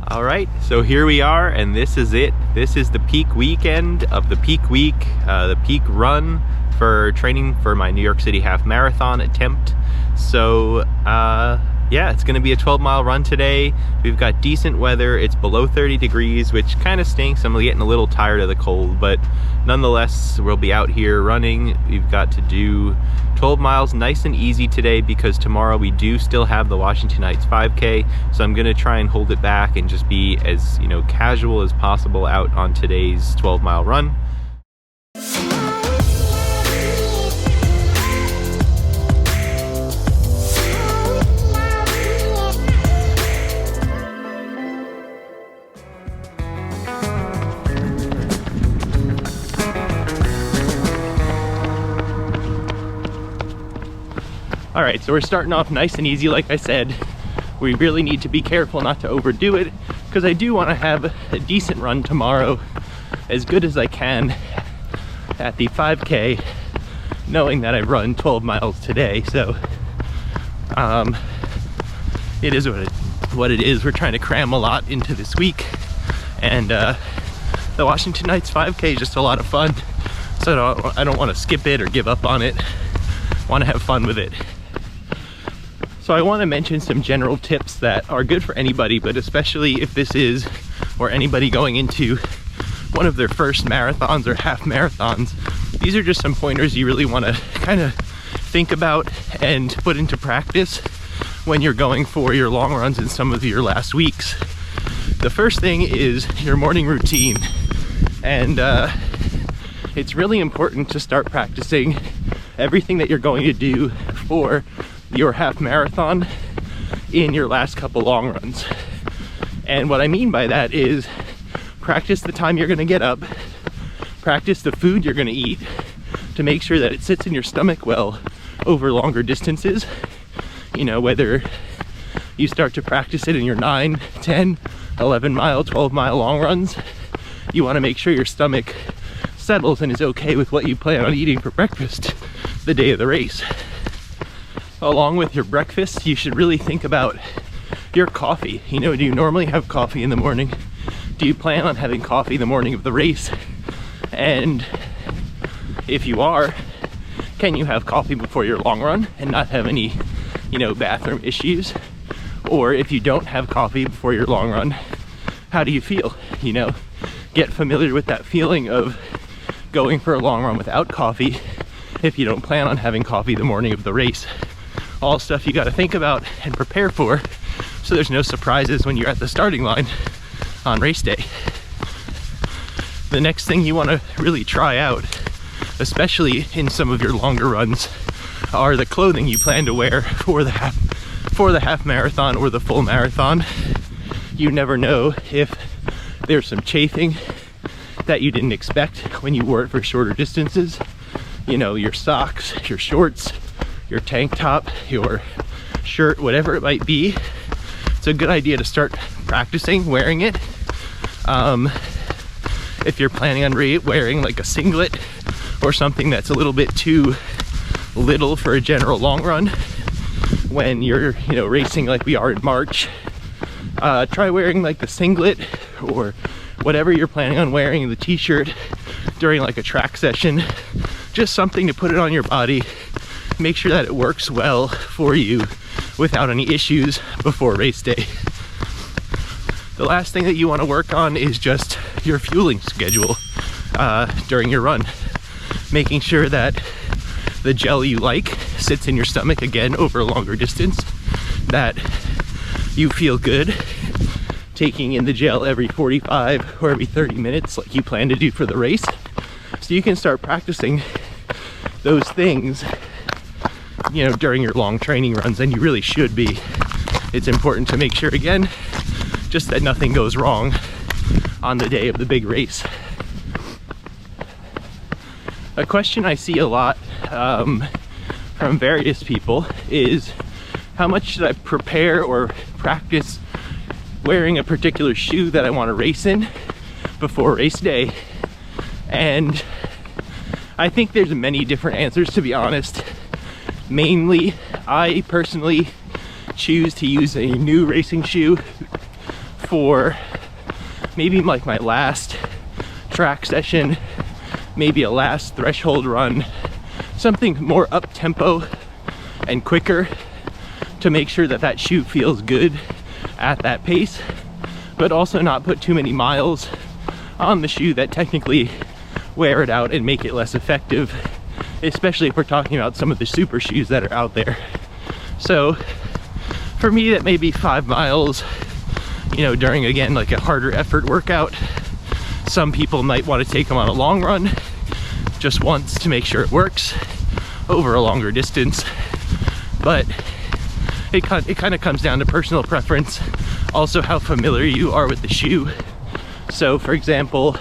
All right, so here we are, and this is it. This is the peak weekend of the peak week, the peak run for training for my New York City half marathon attempt. So yeah, it's gonna be a 12-mile run today. We've got decent weather. It's below 30 degrees, which kind of stinks. I'm getting a little tired of the cold, but nonetheless, we'll be out here running. We've got to do 12 miles nice and easy today because tomorrow we do still have the Washington Heights 5K. So I'm gonna try and hold it back and just be as, casual as possible out on today's 12-mile run. All right, so we're starting off nice and easy. Like I said, we really need to be careful not to overdo it because I do want to have a decent run tomorrow, as good as I can at the 5K, knowing that I've run 12 miles today. So it is what it is. We're trying to cram a lot into this week, and the Washington Heights 5K is just a lot of fun. So I don't want to skip it or give up on it. I want to have fun with it. So I want to mention some general tips that are good for anybody, but especially if this is, or anybody going into one of their first marathons or half marathons. These are just some pointers you really want to kind of think about and put into practice when you're going for your long runs in some of your last weeks. The first thing is your morning routine, and it's really important to start practicing everything that you're going to do for your half marathon in your last couple long runs. And what I mean by that is practice the time you're going to get up, practice the food you're going to eat to make sure that it sits in your stomach well over longer distances. Whether you start to practice it in your 9, 10, 11 mile, 12 mile long runs, you want to make sure your stomach settles and is okay with what you plan on eating for breakfast the day of the race. Along with your breakfast, you should really think about your coffee. Do you normally have coffee in the morning? Do you plan on having coffee the morning of the race? And if you are, can you have coffee before your long run and not have any, bathroom issues? Or if you don't have coffee before your long run, how do you feel? Get familiar with that feeling of going for a long run without coffee if you don't plan on having coffee the morning of the race. All stuff you got to think about and prepare for, so there's no surprises when you're at the starting line on race day. The next thing you want to really try out, especially in some of your longer runs, are the clothing you plan to wear for the half marathon or the full marathon. You never know if there's some chafing that you didn't expect when you wore it for shorter distances. Your socks, your shorts, your tank top, your shirt, whatever it might be. It's a good idea to start practicing wearing it. If you're planning on wearing like a singlet or something that's a little bit too little for a general long run, when you're racing like we are in March, try wearing like the singlet or whatever you're planning on wearing, the t-shirt during like a track session. Just something to put it on your body, make sure that it works well for you without any issues before race day. The last thing that you want to work on is just your fueling schedule during your run. Making sure that the gel you like sits in your stomach again over a longer distance, that you feel good taking in the gel every 45 or every 30 minutes like you plan to do for the race. So you can start practicing those things during your long training runs, and you really should be. It's important to make sure, again, just that nothing goes wrong on the day of the big race. A question I see a lot from various people is, how much should I prepare or practice wearing a particular shoe that I want to race in before race day? And I think there's many different answers, to be honest. Mainly, I personally choose to use a new racing shoe for maybe like my last track session, maybe a last threshold run, something more up tempo and quicker to make sure that that shoe feels good at that pace, but also not put too many miles on the shoe that technically wear it out and make it less effective, especially if we're talking about some of the super shoes that are out there. So for me, that may be 5 miles, you know, during, again, like a harder effort workout. Some people might want to take them on a long run just once to make sure it works over a longer distance, but it kind of comes down to personal preference, also how familiar you are with the shoe. So for example,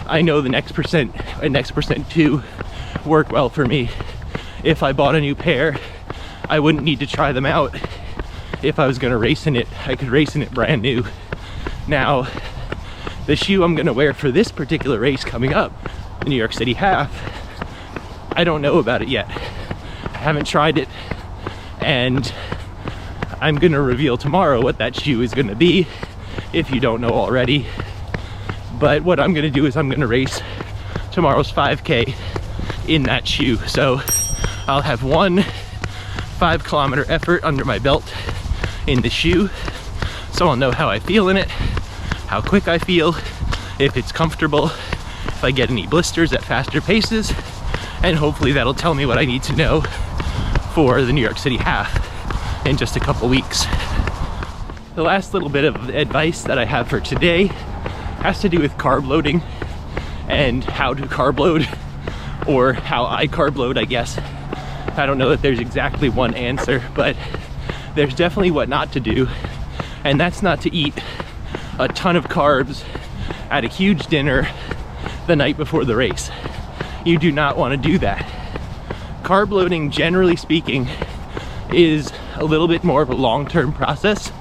I know the Next Percent and Next Percent 2 work well for me. If I bought a new pair, I wouldn't need to try them out. If I was gonna race in it, I could race in it brand new. Now, the shoe I'm gonna wear for this particular race coming up, the New York City Half, I don't know about it yet. I haven't tried it, and I'm gonna reveal tomorrow what that shoe is gonna be, if you don't know already. But what I'm gonna do is I'm gonna race tomorrow's 5K in that shoe. So I'll have one 5-kilometer effort under my belt in the shoe, so I'll know how I feel in it, how quick I feel, if it's comfortable, if I get any blisters at faster paces, and hopefully that'll tell me what I need to know for the New York City Half in just a couple weeks. The last little bit of advice that I have for today has to do with carb loading and how to carb load, or how I carb load, I guess. I don't know that there's exactly one answer, but there's definitely what not to do, and that's not to eat a ton of carbs at a huge dinner the night before the race. You do not want to do that. Carb loading, generally speaking, is a little bit more of a long-term process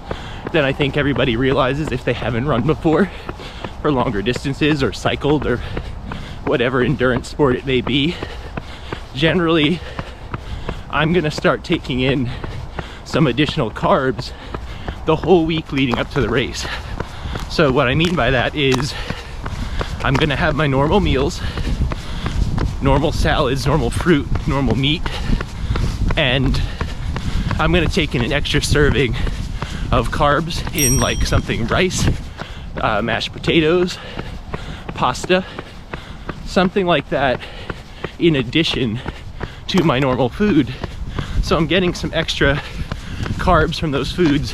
than I think everybody realizes if they haven't run before for longer distances or cycled or whatever endurance sport it may be. Generally, I'm gonna start taking in some additional carbs the whole week leading up to the race. So what I mean by that is I'm gonna have my normal meals, normal salads, normal fruit, normal meat, and I'm gonna take in an extra serving of carbs in like something rice, mashed potatoes, pasta, something like that in addition to my normal food. So I'm getting some extra carbs from those foods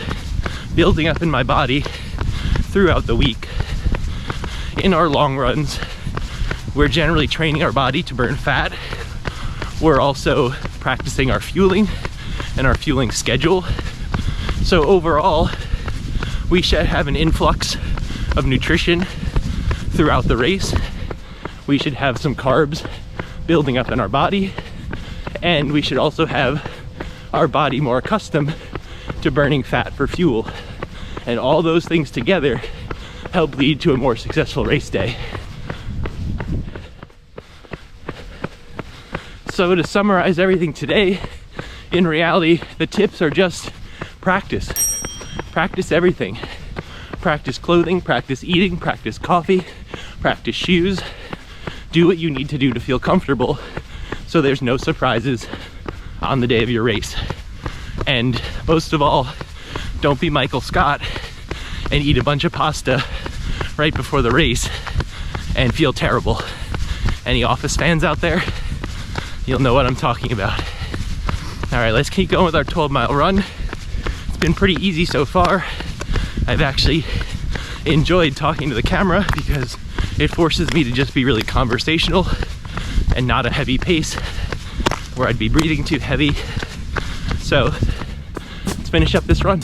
building up in my body throughout the week. In our long runs, we're generally training our body to burn fat. We're also practicing our fueling and our fueling schedule. So overall, we should have an influx of nutrition throughout the race. We should have some carbs building up in our body, and we should also have our body more accustomed to burning fat for fuel. And all those things together help lead to a more successful race day. So to summarize everything today, in reality, the tips are just practice. Practice everything. Practice clothing, practice eating, practice coffee, practice shoes. Do what you need to do to feel comfortable so there's no surprises on the day of your race. And most of all, don't be Michael Scott and eat a bunch of pasta right before the race and feel terrible. Any Office fans out there? You'll know what I'm talking about. All right, let's keep going with our 12-mile run. It's been pretty easy so far. I've actually enjoyed talking to the camera because it forces me to just be really conversational and not a heavy pace where I'd be breathing too heavy. So let's finish up this run.